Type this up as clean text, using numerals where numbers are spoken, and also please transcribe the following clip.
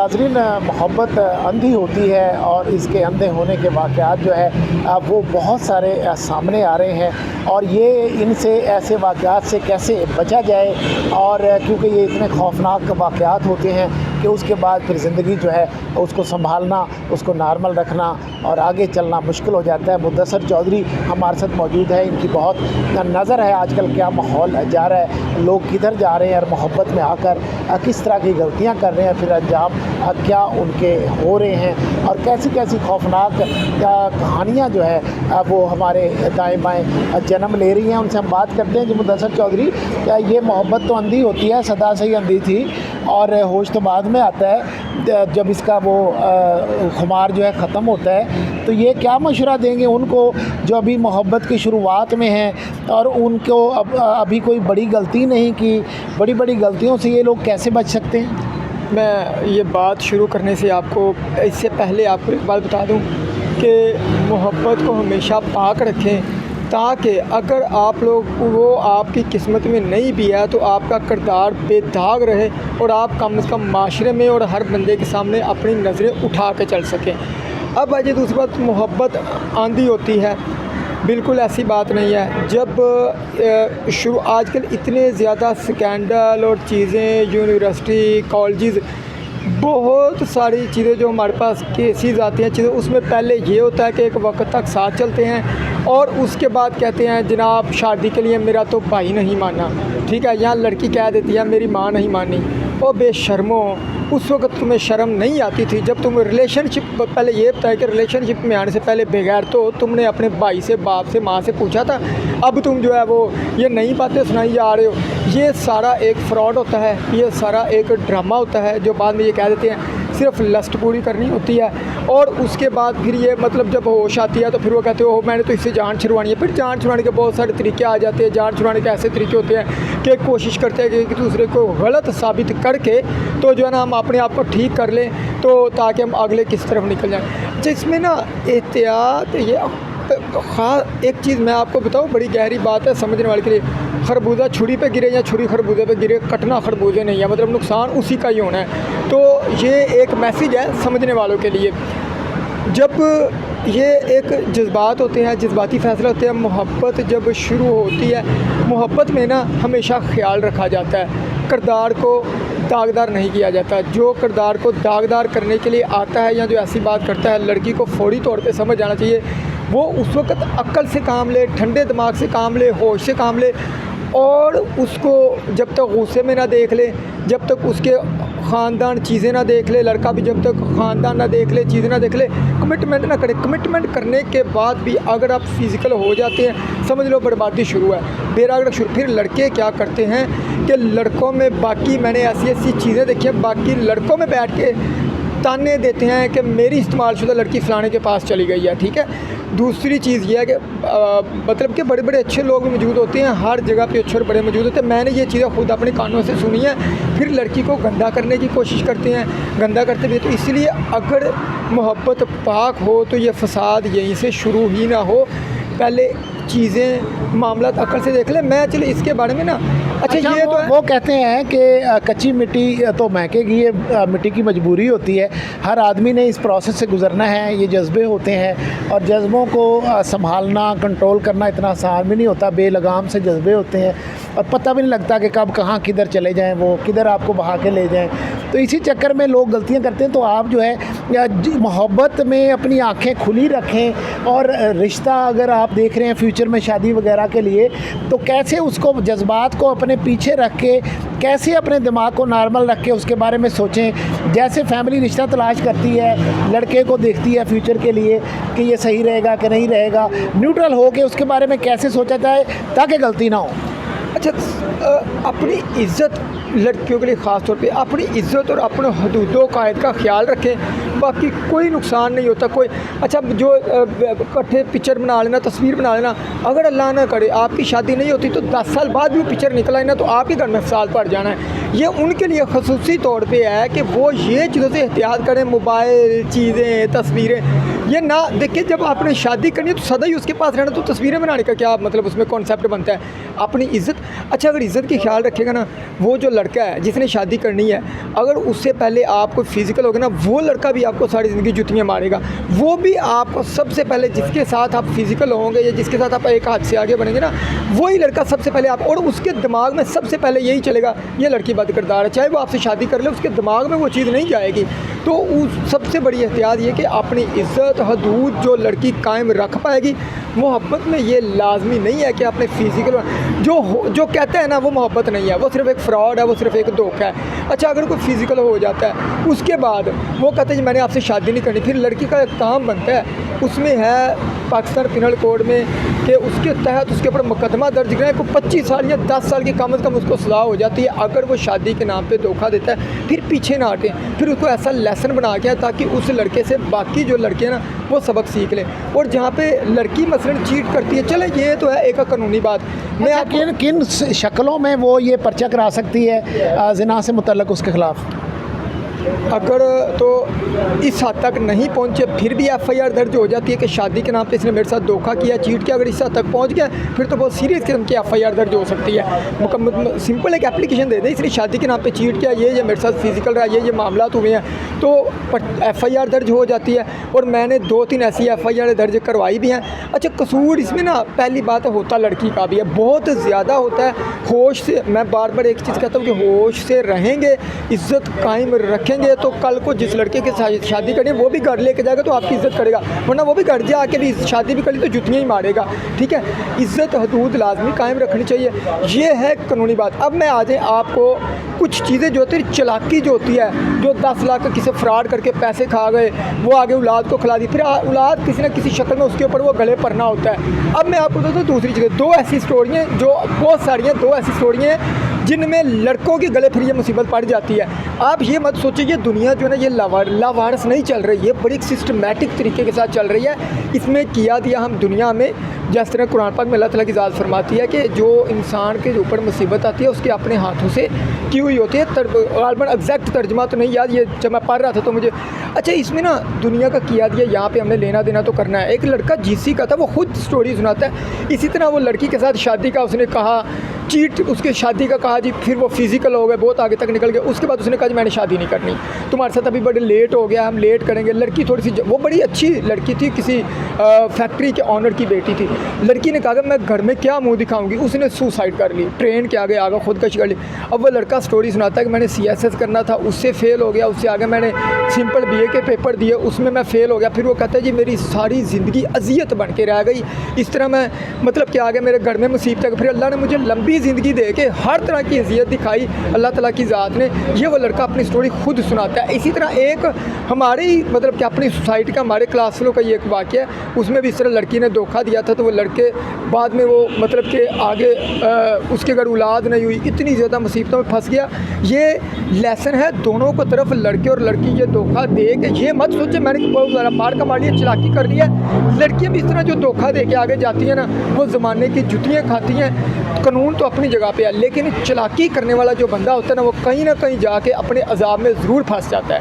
नाज़रीन, मोहब्बत अंधी होती है और इसके अंधे होने के वाक़यात जो है वो बहुत सारे सामने आ रहे हैं और ये इनसे ऐसे वाक़यात से कैसे बचा जाए। और क्योंकि ये इतने खौफनाक वाक़यात होते हैं कि उसके बाद फिर ज़िंदगी जो है उसको संभालना, उसको नॉर्मल रखना और आगे चलना मुश्किल हो जाता है। मुद्दसर चौधरी हमारे साथ मौजूद है। इनकी बहुत नज़र है आजकल क्या माहौल जा रहा है, लोग किधर जा रहे हैं और मोहब्बत में आकर किस तरह की गलतियां कर रहे हैं, फिर अंजाम क्या उनके हो रहे हैं और कैसी कैसी खौफनाक कहानियां जो है वो हमारे दाएं बाएं जन्म ले रही हैं। उनसे हम बात करते हैं। जी मुद्दसर चौधरी, ये मोहब्बत तो अंधी होती है, सदा से ही अंधी थी और होश तो बाद में आता है जब इसका वो खुमार जो है ख़त्म होता है। तो ये क्या मशवरा देंगे उनको जो अभी मोहब्बत की शुरुआत में हैं और उनको अभी कोई बड़ी गलती नहीं की, बड़ी बड़ी गलतियों से ये लोग कैसे बच सकते हैं? मैं ये बात शुरू करने से इससे पहले आपको एक बात बता दूं कि मोहब्बत को हमेशा पाक रखें, ताकि अगर आप लोग वो आपकी किस्मत में नहीं भी है तो आपका किरदार बेदाग रहे और आप कम से कम माशरे में और हर बंदे के सामने अपनी नज़रें उठा के चल सकें। अब आइए दूसरी बात, मोहब्बत आंधी होती है, बिल्कुल ऐसी बात नहीं है। जब आजकल इतने ज़्यादा स्कैंडल और चीज़ें, यूनिवर्सिटी, कॉलेजेस, बहुत सारी चीज़ें जो हमारे पास केसेस आती हैं चीज़ें, उसमें पहले ये होता है कि एक वक्त तक साथ चलते हैं और उसके बाद कहते हैं जनाब शादी के लिए मेरा तो भाई नहीं माना, ठीक है। यहाँ लड़की कह देती है मेरी माँ नहीं मानी। ओ बेशर्मो, उस वक्त तुम्हें शर्म नहीं आती थी जब तुम रिलेशनशिप, पहले ये बताया कि रिलेशनशिप में आने से पहले बगैर तो तुमने अपने भाई से, बाप से, माँ से पूछा था। अब तुम जो है वो ये नई बातें सुनाई जा रहे हो। ये सारा एक फ्रॉड होता है, ये सारा एक ड्रामा होता है जो बाद में ये कह देते हैं सिर्फ लस्ट पूरी करनी होती है और उसके बाद फिर ये मतलब जब होश आती है तो फिर वो कहते हो मैंने तो इससे जान छुड़वानी है। फिर जान छुड़वाने के बहुत सारे तरीके आ जाते हैं। जान छुड़वाने के ऐसे तरीके होते हैं कि कोशिश करते हैं कि एक दूसरे को गलत साबित करके तो जो है ना हम अपने आप को ठीक कर लें, तो ताकि हम अगले किस तरफ निकल जाएँ। जिसमें ना एहतियात, ये ख़ास एक चीज़ मैं आपको बताऊँ, बड़ी गहरी बात है समझने वाले के लिए। खरबूजा छुरी पे गिरे या छुरी खरबूजे पे गिरे, कटना खरबूजे नहीं है, मतलब नुकसान उसी का ही होना है। तो ये एक मैसेज है समझने वालों के लिए। जब ये एक जज्बात होते हैं, जज्बाती फ़ैसले होते हैं, मोहब्बत जब शुरू होती है, मोहब्बत में ना हमेशा ख्याल रखा जाता है, किरदार को दागदार नहीं किया जाता। जो किरदार को दागदार करने के लिए आता है या जो ऐसी बात करता है, लड़की को फौरी तौर पे समझ आना चाहिए वो उस वक्त अक्ल से काम ले, ठंडे दिमाग से काम ले, होश से काम ले और उसको जब तक गुस्से में ना देख ले, जब तक उसके ख़ानदान चीज़ें ना देख ले, लड़का भी जब तक ख़ानदान ना देख ले, चीज़ें ना देख ले, कमिटमेंट ना करे। कमिटमेंट करने के बाद भी अगर आप फिज़िकल हो जाते हैं, समझ लो बर्बादी शुरू है, बेरागड़ शुरू। फिर लड़के क्या करते हैं कि लड़कों में बाकी मैंने ऐसी ऐसी चीज़ें देखी हैं, बाकी लड़कों में बैठ के ताने देते हैं कि मेरी इस्तेमालशुदा लड़की फ़लाने के पास चली गई है, ठीक है। दूसरी चीज़ ये है कि मतलब कि बड़े बड़े अच्छे लोग भी मौजूद होते हैं, हर जगह पे अच्छे और बड़े मौजूद होते हैं। मैंने ये चीज़ें खुद अपने कानों से सुनी है। फिर लड़की को गंदा करने की कोशिश करते हैं, गंदा करते भी। तो इसलिए अगर मोहब्बत पाक हो तो ये फ़साद यहीं से शुरू ही ना हो। पहले चीज़ें मामला अक्ल से देख ले। मैं चलो इसके बारे में ना अच्छा ये तो वो कहते हैं कि कच्ची मिट्टी तो महकेगी, ये मिट्टी की मजबूरी होती है। हर आदमी ने इस प्रोसेस से गुजरना है। ये जज्बे होते हैं और जज्बों को संभालना, कंट्रोल करना इतना आसान भी नहीं होता। बेलगाम से जज्बे होते हैं और पता भी नहीं लगता कि कब कहाँ किधर चले जाएं, वो किधर आपको बहा के ले जाएं। तो इसी चक्कर में लोग गलतियां करते हैं। तो आप जो है मोहब्बत में अपनी आंखें खुली रखें और रिश्ता अगर आप देख रहे हैं फ्यूचर में शादी वगैरह के लिए, तो कैसे उसको जज्बात को अपने पीछे रख के, कैसे अपने दिमाग को नॉर्मल रख के उसके बारे में सोचें। जैसे फैमिली रिश्ता तलाश करती है, लड़के को देखती है फ्यूचर के लिए कि ये सही रहेगा कि नहीं रहेगा, न्यूट्रल हो के उसके बारे में कैसे सोचा जाए ताकि गलती ना हो। अच्छा, अपनी इज़्ज़त लड़कियों के लिए ख़ास तौर पे अपनी इज़्ज़त और अपने हदूदों कायद का ख्याल रखें। बाकी कोई नुकसान नहीं होता। कोई अच्छा जो इकट्ठे पिक्चर बना लेना, तस्वीर बना लेना, अगर अल्लाह ना करे आपकी शादी नहीं होती तो 10 साल बाद भी पिक्चर निकल आए ना तो आपके घर में फसाद पड़ जाना है। ये उनके लिए खसूसी तौर पे है कि वो ये चीज़ों से एहतियात करें। मोबाइल, चीज़ें, तस्वीरें ये ना देखिए, जब आपने शादी करनी है तो सदा ही उसके पास रहना, तो तस्वीरें बनाने का क्या मतलब उसमें कॉन्सेप्ट बनता है? अपनी इज़्ज़त, अच्छा अगर इज़्ज़त की ख्याल रखेगा ना, वो जो लड़का है जिसने शादी करनी है, अगर उससे पहले आप कोई फिजिकल होगा ना, वो लड़का भी आपको सारी ज़िंदगी जुतियाँ मारेगा। वो भी आपको सबसे पहले जिसके साथ आप फिजिकल होंगे या जिसके साथ आप एक हाथ से आगे बढ़ेंगे ना, वही लड़का सबसे पहले आप, और उसके दिमाग में सबसे पहले यही चलेगा ये लड़की बद किरदार है। चाहे वो आपसे शादी कर ले, उसके दिमाग में वो चीज़ नहीं जाएगी। तो उस सबसे बड़ी एहतियात ये कि अपनी इज़्ज़त हदूद जो लड़की कायम रख पाएगी। मोहब्बत में ये लाजमी नहीं है कि अपने फिजिकल जो कहते हैं ना, वो मोहब्बत नहीं है, वो सिर्फ एक फ्रॉड है, वो सिर्फ एक धोखा है। अच्छा अगर कोई फिजिकल हो जाता है, उसके बाद वो कहते हैं जी मैंने आपसे शादी नहीं करनी, फिर लड़की का एक काम बनता है, उसमें है पाकिस्तान पिनल कोड में कि उसके तहत उसके ऊपर मुकदमा दर्ज करें को 25 साल या 10 साल की कम से कम उसको सज़ा हो जाती है अगर वो शादी के नाम पे धोखा देता है। फिर पीछे ना हटें, फिर उसको ऐसा लेसन बना के ताकि उस लड़के से बाकी जो लड़के हैं ना वो सबक सीख लें। और जहाँ पे लड़की मसलन चीट करती है, चले ये तो है एक कानूनी बात, मैं अच्छा, किन किन शक्लों में वो ये पर्चा करा सकती है ज़िना से मुतल्लक उसके ख़िलाफ़? अगर तो इस हद तक नहीं पहुँचे फिर भी एफआईआर दर्ज हो जाती है कि शादी के नाम पे इसने मेरे साथ धोखा किया, चीट किया। अगर इस हद तक पहुँच गया फिर तो बहुत सीरियस किस्म की एफआईआर दर्ज हो सकती है। मुकम्मल सिंपल एक एप्लीकेशन दे दें, इसने शादी के नाम पे चीट किया, ये मेरे साथ फिजिकल रहा, ये मामला हुए हैं, तो एफआईआर दर्ज हो जाती है। और मैंने 2-3 ऐसी एफआईआर दर्ज करवाई भी हैं। अच्छा कसूर इसमें ना पहली बात होता लड़की का भी है, बहुत ज़्यादा होता है। होश से, मैं बार बार एक चीज़ कहता हूँ कि होश से रहेंगे, इज़्ज़त कायम रखेंगे, तो कल को जिस लड़के के साथ शादी करें वो भी घर लेके जाएगा तो आपकी इज़्ज़त करेगा, वरना वो भी घर जा आके भी शादी भी करी तो जुतियाँ ही मारेगा। ठीक है, इज़्ज़त हदूद लाजमी कायम रखनी चाहिए, ये है कानूनी बात। अब मैं आ जाए आपको कुछ चीज़ें जो होती है, चालाकी जो होती है, जो 10 लाख का किसी फ्रॉड करके पैसे खा गए, वो आगे औलाद को खिला दी, फिर औलाद किसी न किसी शक्ल में उसके ऊपर वो गले पड़ना होता है। अब मैं आपको बताता हूँ दूसरी चीज़ें, 2 ऐसी स्टोरियाँ जो बहुत सारी हैं, 2 ऐसी स्टोरियाँ हैं जिनमें लड़कों के गले फिर ये मुसीबत पड़ जाती है। आप ये मत सोचिए ये दुनिया जो है ना ये लावारस नहीं चल रही है, बड़ी सिस्टमेटिक तरीके के साथ चल रही है। इसमें किया दिया हम दुनिया में, जिस तरह कुरान पाक में अल्लाह ताला की ज़ात फरमाती है कि जो इंसान के ऊपर मुसीबत आती है उसके अपने हाथों से की हुई होती है। गालबन एग्जैक्ट तर्जमा तो नहीं याद, ये जब मैं पढ़ रहा था तो मुझे अच्छा इसमें ना दुनिया का किया दिया, यहाँ पे हमने लेना देना तो करना है। एक लड़का जीसी का था, वो खुद स्टोरी सुनाता है। इसी तरह वो लड़की के साथ शादी का उसने कहा, चीट उसके शादी का कहा जी, फिर वो फिजिकल हो गए, बहुत आगे तक निकल गए। उसके बाद उसने कहा जी मैंने शादी नहीं करनी, तुम्हारे साथ अभी बड़े लेट हो गया, हम लेट करेंगे। लड़की थोड़ी सी, वो बड़ी अच्छी लड़की थी, किसी फैक्ट्री के ऑनर की बेटी थी। लड़की ने कहा मैं घर में क्या मुंह दिखाऊंगी, उसने सुसाइड कर ली, ट्रेन के आगे आगे खुदकशी कर ली। अब वो लड़का स्टोरी सुनाता है कि मैंने CSS करना था, उससे फेल हो गया, उससे आगे मैंने सिंपल BA के पेपर दिए, उसमें मैं फेल हो गया। फिर वो कहता है जी मेरी सारी ज़िंदगी अजियत बन के रह गई, इस तरह मैं मतलब कि आगे मेरे घर में मुसीबत है। फिर अल्लाह ने मुझे लंबी ज़िंदगी दे के हर तरह की अजियत दिखाई अल्लाह ताला की ज़ात ने। ये वो लड़का अपनी स्टोरी खुद सुनाता है। इसी तरह एक हमारे ही मतलब कि अपनी सोसाइटी का, हमारे क्लास फेलो का ये एक वाक़या है, उसमें भी इस तरह लड़की ने धोखा दिया था, तो वो लड़के बाद में वो मतलब कि आगे उसके घर औलाद नहीं हुई, इतनी ज़्यादा मुसीबतों में फंस गया। ये लेसन है दोनों को तरफ, लड़के और लड़की, ये धोखा दे के ये मत सोचे मैंने बहुत ज़्यादा मार कमा लिया, चालाकी कर लिया। लड़कियाँ भी इस तरह जो धोखा दे के आगे जाती हैं ना, वो ज़माने की जुतियाँ खाती हैं। कानून तो अपनी जगह पे है, लेकिन चालाकी करने वाला जो बंदा होता है ना, वो कहीं ना कहीं जाके अपने अजाब में ज़रूर फंस जाता है।